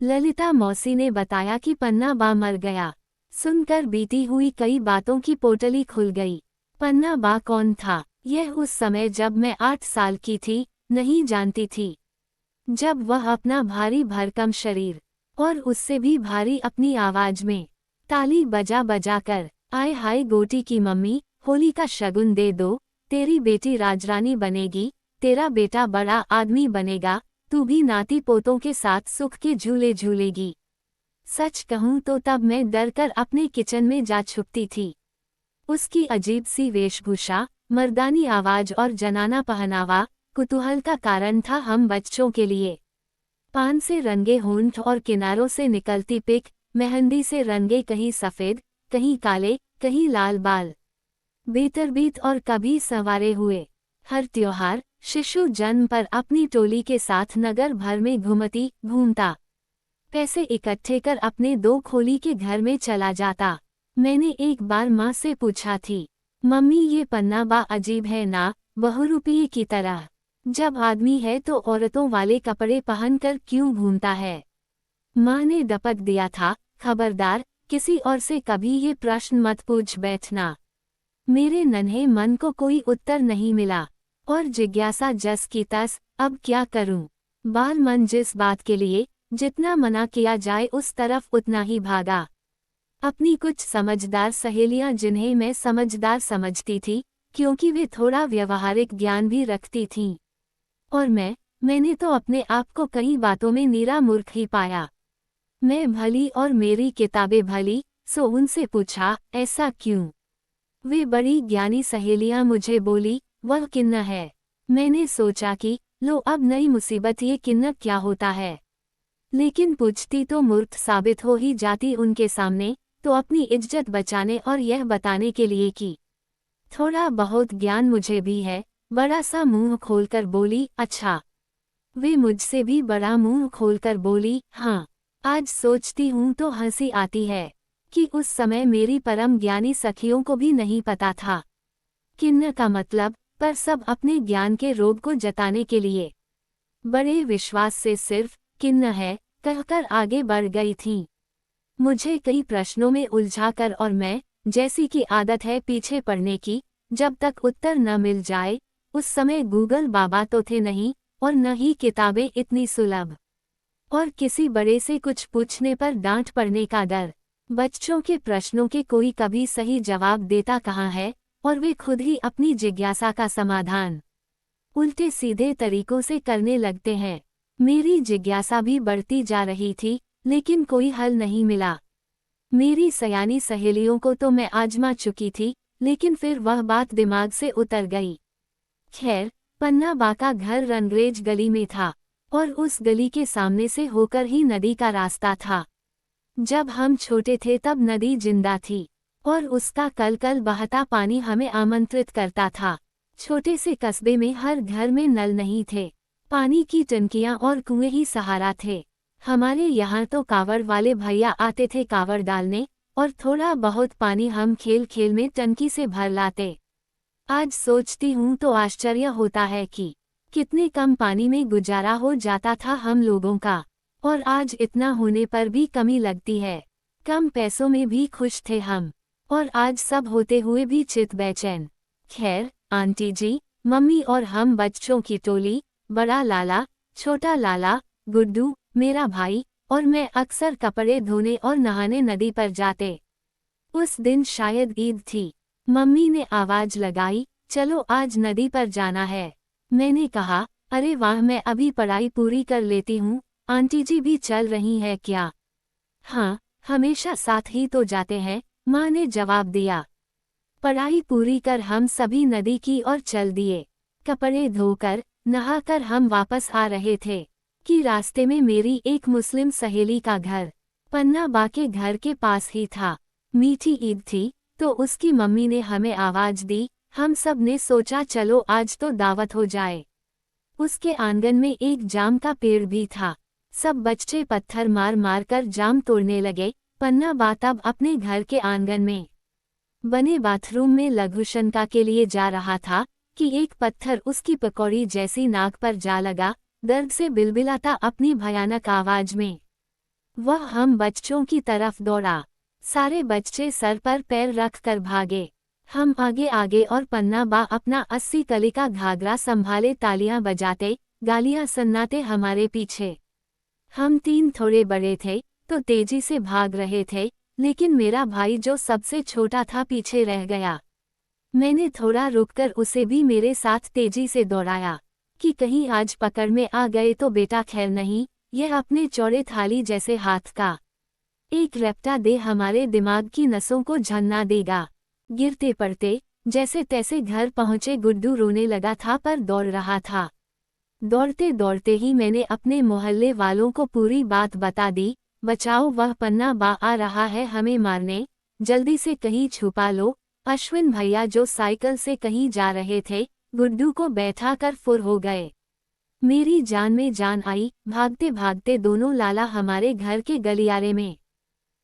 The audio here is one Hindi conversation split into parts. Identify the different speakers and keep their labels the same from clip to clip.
Speaker 1: ललिता मौसी ने बताया कि पन्ना बा मर गया। सुनकर बीती हुई कई बातों की पोटली खुल गई। पन्ना बा कौन था, यह उस समय जब मैं 8 साल की थी, नहीं जानती थी। जब वह अपना भारी भरकम शरीर और उससे भी भारी अपनी आवाज में ताली बजा बजा कर, आय हाय गोटी की मम्मी, होली का शगुन दे दो, तेरी बेटी राजरानी बनेगी, तेरा बेटा बड़ा आदमी बनेगा, तू भी नाती पोतों के साथ सुख के झूले झूलेगी। सच कहूँ तो तब मैं डरकर अपने किचन में जा छुपती थी। उसकी अजीब सी वेशभूषा, मर्दानी आवाज और जनाना पहनावा कुतूहल का कारण था हम बच्चों के लिए। पान से रंगे होंठ और किनारों से निकलती पिक, मेहंदी से रंगे कहीं सफ़ेद, कहीं काले, कहीं लाल बाल, बेतरबीत और कभी संवारे हुए। हर त्योहार, शिशु जन्म पर अपनी टोली के साथ नगर भर में घूमता, पैसे इकट्ठे कर अपने 2 खोली के घर में चला जाता। मैंने एक बार माँ से पूछा थी, मम्मी ये पन्ना बा अजीब है ना, बहुरूपिये की तरह। जब आदमी है तो औरतों वाले कपड़े पहनकर क्यों घूमता है। माँ ने डपक दिया था, खबरदार, किसी और से कभी ये प्रश्न मत पूछ बैठना। मेरे नन्हे मन को कोई उत्तर नहीं मिला और जिज्ञासा जस की तस, अब क्या करूं। बाल मन जिस बात के लिए जितना मना किया जाए उस तरफ उतना ही भागा। अपनी कुछ समझदार सहेलियां जिन्हें मैं समझदार समझती थी, क्योंकि वे थोड़ा व्यवहारिक ज्ञान भी रखती थीं, और मैंने तो अपने आप को कई बातों में नीरा मूर्ख ही पाया। मैं भली और मेरी किताबें भली, सो उनसे पूछा, ऐसा क्यों। वे बड़ी ज्ञानी सहेलियां मुझे बोली, वह किन्न है। मैंने सोचा कि लो अब नई मुसीबत, ये किन्न क्या होता है। लेकिन पूछती तो मूर्ख साबित हो ही जाती उनके सामने, तो अपनी इज्जत बचाने और यह बताने के लिए कि थोड़ा बहुत ज्ञान मुझे भी है, बड़ा सा मुंह खोलकर बोली, अच्छा। वे मुझसे भी बड़ा मुंह खोलकर बोली, हाँ। आज सोचती हूँ तो हंसी आती है कि उस समय मेरी परम ज्ञानी सखियों को भी नहीं पता था किन्न का मतलब, पर सब अपने ज्ञान के रोग को जताने के लिए बड़े विश्वास से सिर्फ किन्न है कहकर आगे बढ़ गई थीं। मुझे कई प्रश्नों में उलझाकर और मैं, जैसी की आदत है पीछे पड़ने की, जब तक उत्तर न मिल जाए, उस समय गूगल बाबा तो थे नहीं और न ही किताबें इतनी सुलभ, और किसी बड़े से कुछ पूछने पर डांट पड़ने का डर। बच्चों के प्रश्नों के कोई कभी सही जवाब देता कहाँ है, और वे खुद ही अपनी जिज्ञासा का समाधान उल्टे सीधे तरीकों से करने लगते हैं। मेरी जिज्ञासा भी बढ़ती जा रही थी, लेकिन कोई हल नहीं मिला। मेरी सयानी सहेलियों को तो मैं आजमा चुकी थी, लेकिन फिर वह बात दिमाग से उतर गई। खैर, पन्ना बा का घर रंगरेज गली में था, और उस गली के सामने से होकर ही नदी का रास्ता था। जब हम छोटे थे तब नदी जिंदा थी, और उसका कल कल बहता पानी हमें आमंत्रित करता था। छोटे से कस्बे में हर घर में नल नहीं थे, पानी की टंकियां और कुएं ही सहारा थे। हमारे यहाँ तो कावड़ वाले भैया आते थे कावड़ डालने, और थोड़ा बहुत पानी हम खेल खेल में टंकी से भर लाते। आज सोचती हूँ तो आश्चर्य होता है कि कितने कम पानी में गुजारा हो जाता था हम लोगों का, और आज इतना होने पर भी कमी लगती है। कम पैसों में भी खुश थे हम, और आज सब होते हुए भी चित बेचैन। खैर, आंटी जी, मम्मी और हम बच्चों की टोली, बड़ा लाला, छोटा लाला, गुड्डू, मेरा भाई और मैं अक्सर कपड़े धोने और नहाने नदी पर जाते। उस दिन शायद ईद थी। मम्मी ने आवाज लगाई, चलो आज नदी पर जाना है। मैंने कहा, अरे वाह, मैं अभी पढ़ाई पूरी कर लेती हूँ, आंटी जी भी चल रही है क्या। हाँ, हमेशा साथ ही तो जाते हैं, माँ ने जवाब दिया। पढ़ाई पूरी कर हम सभी नदी की ओर चल दिए। कपड़े धोकर नहाकर हम वापस आ रहे थे कि रास्ते में मेरी एक मुस्लिम सहेली का घर पन्ना बा के घर के पास ही था। मीठी ईद थी, तो उसकी मम्मी ने हमें आवाज दी। हम सब ने सोचा चलो आज तो दावत हो जाए। उसके आंगन में एक जाम का पेड़ भी था। सब बच्चे पत्थर मार मार कर जाम तोड़ने लगे। पन्ना बा तब अपने घर के आंगन में बने बाथरूम में लघुशंका के लिए जा रहा था कि एक पत्थर उसकी पकौड़ी जैसी नाक पर जा लगा, दर्द से बिलबिलाता अपनी भयानक आवाज में। वह हम बच्चों की तरफ दौड़ा। सारे बच्चे सर पर पैर रख कर भागे। हम आगे आगे और पन्ना बा अपना 80 कली का घाघरा संभाले तालियां बजाते, गालियां सुनाते हमारे पीछे। हम 3 थोड़े बड़े थे तो तेजी से भाग रहे थे, लेकिन मेरा भाई जो सबसे छोटा था पीछे रह गया। मैंने थोड़ा रुककर उसे भी मेरे साथ तेजी से दौड़ाया कि कहीं आज पकड़ में आ गए तो बेटा खैर नहीं। यह अपने चौड़े थाली जैसे हाथ का एक रपटा दे हमारे दिमाग की नसों को झन्ना देगा। गिरते पड़ते जैसे तैसे घर पहुंचे। गुड्डू रोने लगा था पर दौड़ रहा था। दौड़ते दौड़ते ही मैंने अपने मोहल्ले वालों को पूरी बात बता दी। बचाओ, वह पन्ना बा आ रहा है हमें मारने, जल्दी से कहीं छुपा लो। अश्विन भैया जो साइकिल से कहीं जा रहे थे, गुड्डू को बैठा कर फुर हो गए। मेरी जान में जान आई। भागते भागते दोनों लाला हमारे घर के गलियारे में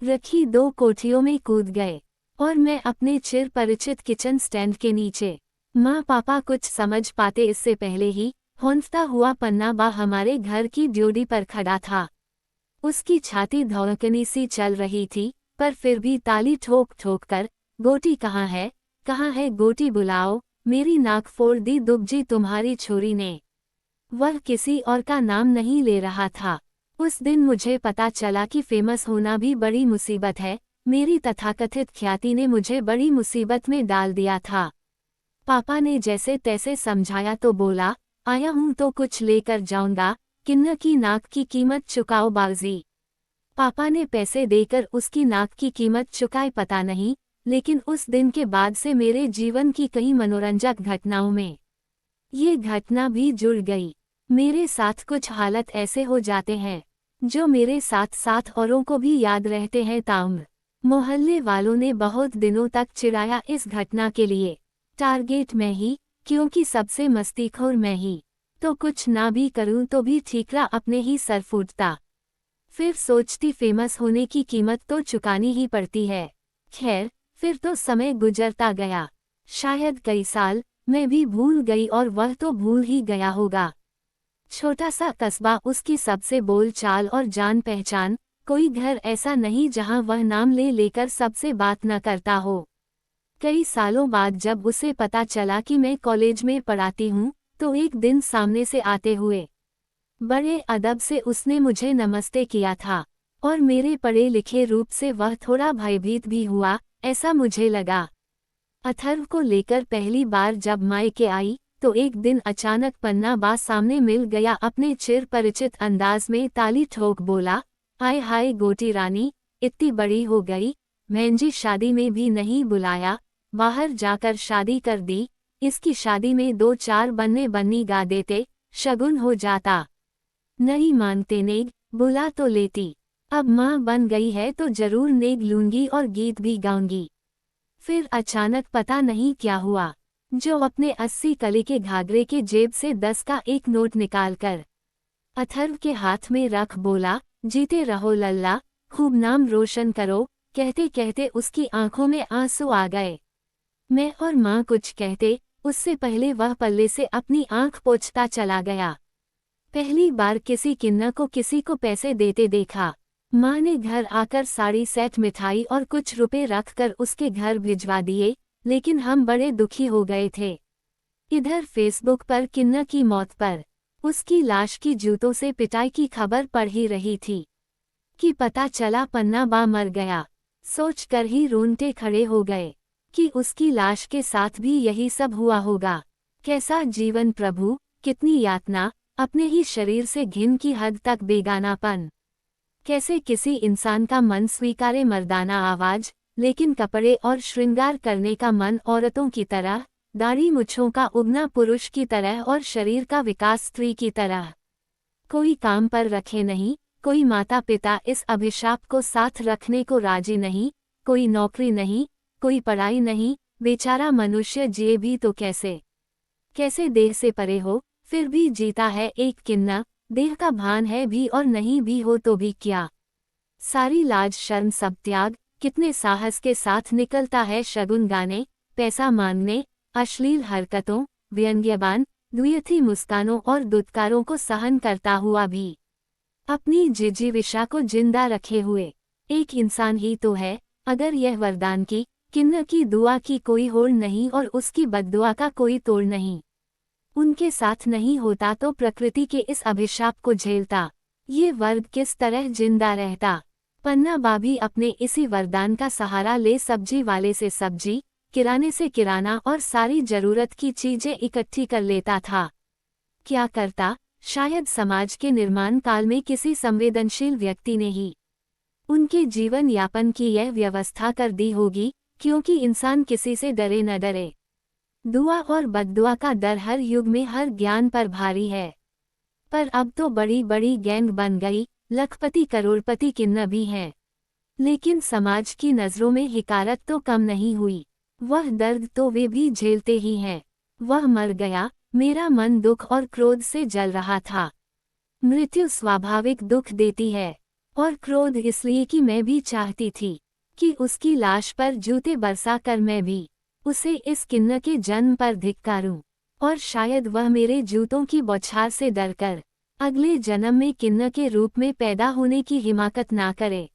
Speaker 1: रखी 2 कोठियों में कूद गए और मैं अपने चिर परिचित किचन स्टैंड के नीचे। माँ पापा कुछ समझ पाते इससे पहले ही हौंफता हुआ पन्ना बा हमारे घर की ड्योढ़ी पर खड़ा था। उसकी छाती धड़कनी सी चल रही थी, पर फिर भी ताली ठोक ठोक कर, गोटी कहाँ है गोटी बुलाओ, मेरी नाक फोड़ दी दुबजी तुम्हारी छोरी ने। वह किसी और का नाम नहीं ले रहा था। उस दिन मुझे पता चला कि फेमस होना भी बड़ी मुसीबत है। मेरी तथाकथित ख्याति ने मुझे बड़ी मुसीबत में डाल दिया था। पापा ने जैसे तैसे समझाया तो बोला, आया हूं तो कुछ लेकर जाऊंगा, किन्ना की नाक की कीमत चुकाओ बाजी। पापा ने पैसे देकर उसकी नाक की कीमत चुकाई पता नहीं, लेकिन उस दिन के बाद से मेरे जीवन की कई मनोरंजक घटनाओं में ये घटना भी जुड़ गई। मेरे साथ कुछ हालत ऐसे हो जाते हैं जो मेरे साथ साथ औरों को भी याद रहते हैं। ताउम्र मोहल्ले वालों ने बहुत दिनों तक चिढ़ाया इस घटना के लिए। टारगेट मैं ही, क्योंकि सबसे मस्तीखोर मैं ही। तो कुछ ना भी करूं तो भी ठीकरा अपने ही सर फूटता। फिर सोचती फेमस होने की कीमत तो चुकानी ही पड़ती है। खैर, फिर तो समय गुजरता गया। शायद कई साल मैं भी भूल गई और वह तो भूल ही गया होगा। छोटा सा कस्बा, उसकी सबसे बोल चाल और जान पहचान, कोई घर ऐसा नहीं जहां वह नाम ले लेकर सबसे बात न करता हो। कई सालों बाद जब उसे पता चला कि मैं कॉलेज में पढ़ाती हूँ, तो एक दिन सामने से आते हुए बड़े अदब से उसने मुझे नमस्ते किया था और मेरे पढ़े लिखे रूप से वह थोड़ा भयभीत भी हुआ, ऐसा मुझे लगा। अथर्व को लेकर पहली बार जब मायके आई तो एक दिन अचानक पन्ना बा सामने मिल गया। अपने चिर परिचित अंदाज में ताली ठोक बोला, आय हाय गोटी रानी, इतनी बड़ी हो गई, महंजी शादी में भी नहीं बुलाया, बाहर जाकर शादी कर दी। इसकी शादी में 2-4 बन्ने बन्नी गा देते, शगुन हो जाता। नहीं मानते नेग, बुला तो लेती। अब माँ बन गई है तो जरूर नेग लूंगी और गीत भी गाऊंगी। फिर अचानक पता नहीं क्या हुआ, जो अपने 80 कली के घाघरे के जेब से 10 का एक नोट निकालकर अथर्व के हाथ में रख बोला, जीते रहो लल्ला, खूब नाम रोशन करो। कहते कहते उसकी आंखों में आंसू आ गए। मैं और माँ कुछ कहते उससे पहले वह पल्ले से अपनी आंख पोंछता चला गया। पहली बार किसी किन्ना को किसी को पैसे देते देखा। माँ ने घर आकर साड़ी सेट मिठाई और कुछ रुपए रखकर उसके घर भिजवा दिए, लेकिन हम बड़े दुखी हो गए थे। इधर फेसबुक पर किन्ना की मौत पर उसकी लाश की जूतों से पिटाई की खबर पढ़ ही रही थी कि पता चला पन्ना बा मर गया। सोचकर ही रोंगटे खड़े हो गए कि उसकी लाश के साथ भी यही सब हुआ होगा। कैसा जीवन प्रभु, कितनी यातना, अपने ही शरीर से घिन की हद तक बेगानापन। कैसे किसी इंसान का मन स्वीकारे मर्दाना आवाज, लेकिन कपड़े और श्रृंगार करने का मन औरतों की तरह, दाढ़ी मुछों का उगना पुरुष की तरह और शरीर का विकास स्त्री की तरह। कोई काम पर रखे नहीं, कोई माता पिता इस अभिशाप को साथ रखने को राजी नहीं, कोई नौकरी नहीं, कोई पढ़ाई नहीं, बेचारा मनुष्य जिए भी तो कैसे। कैसे देह से परे हो, फिर भी जीता है एक किन्ना, देह का भान है भी और नहीं भी हो तो भी क्या। सारी लाज शर्म सब त्याग, कितने साहस के साथ निकलता है शगुन गाने, पैसा मांगने, अश्लील हरकतों, व्यंग्यबान, द्व्यर्थी मुस्कानों और दुत्कारों को सहन करता हुआ भी। अपनी जिजीविषा को जिंदा रखे हुए एक इंसान ही तो है। अगर यह वरदान की किन्न की दुआ की कोई होड़ नहीं और उसकी बद्दुआ का कोई तोड़ नहीं, उनके साथ नहीं होता तो प्रकृति के इस अभिशाप को झेलता ये वर्ग किस तरह जिंदा रहता। पन्ना बाभी अपने इसी वरदान का सहारा ले सब्जी वाले से सब्जी, किराने से किराना और सारी जरूरत की चीजें इकट्ठी कर लेता था। क्या करता? शायद समाज के निर्माण काल में किसी संवेदनशील व्यक्ति ने ही उनके जीवन यापन की यह व्यवस्था कर दी होगी, क्योंकि इंसान किसी से डरे न डरे। दुआ और बद्दुआ का डर हर युग में हर ज्ञान पर भारी है। पर अब तो बड़ी बड़ी गैंग बन गई, लखपति करोड़पति किन्न भी हैं। लेकिन समाज की नज़रों में हिकारत तो कम नहीं हुई। वह दर्द तो वे भी झेलते ही हैं। वह मर गया, मेरा मन दुख और क्रोध से जल रहा था। मृत्यु स्वाभाविक दुख देती है, और क्रोध इसलिए कि मैं भी चाहती थी कि उसकी लाश पर जूते बरसा कर मैं भी उसे इस किन्न के जन्म पर धिक्कारूं, और शायद वह मेरे जूतों की बौछार से डरकर अगले जन्म में किन्न के रूप में पैदा होने की हिमाकत ना करे।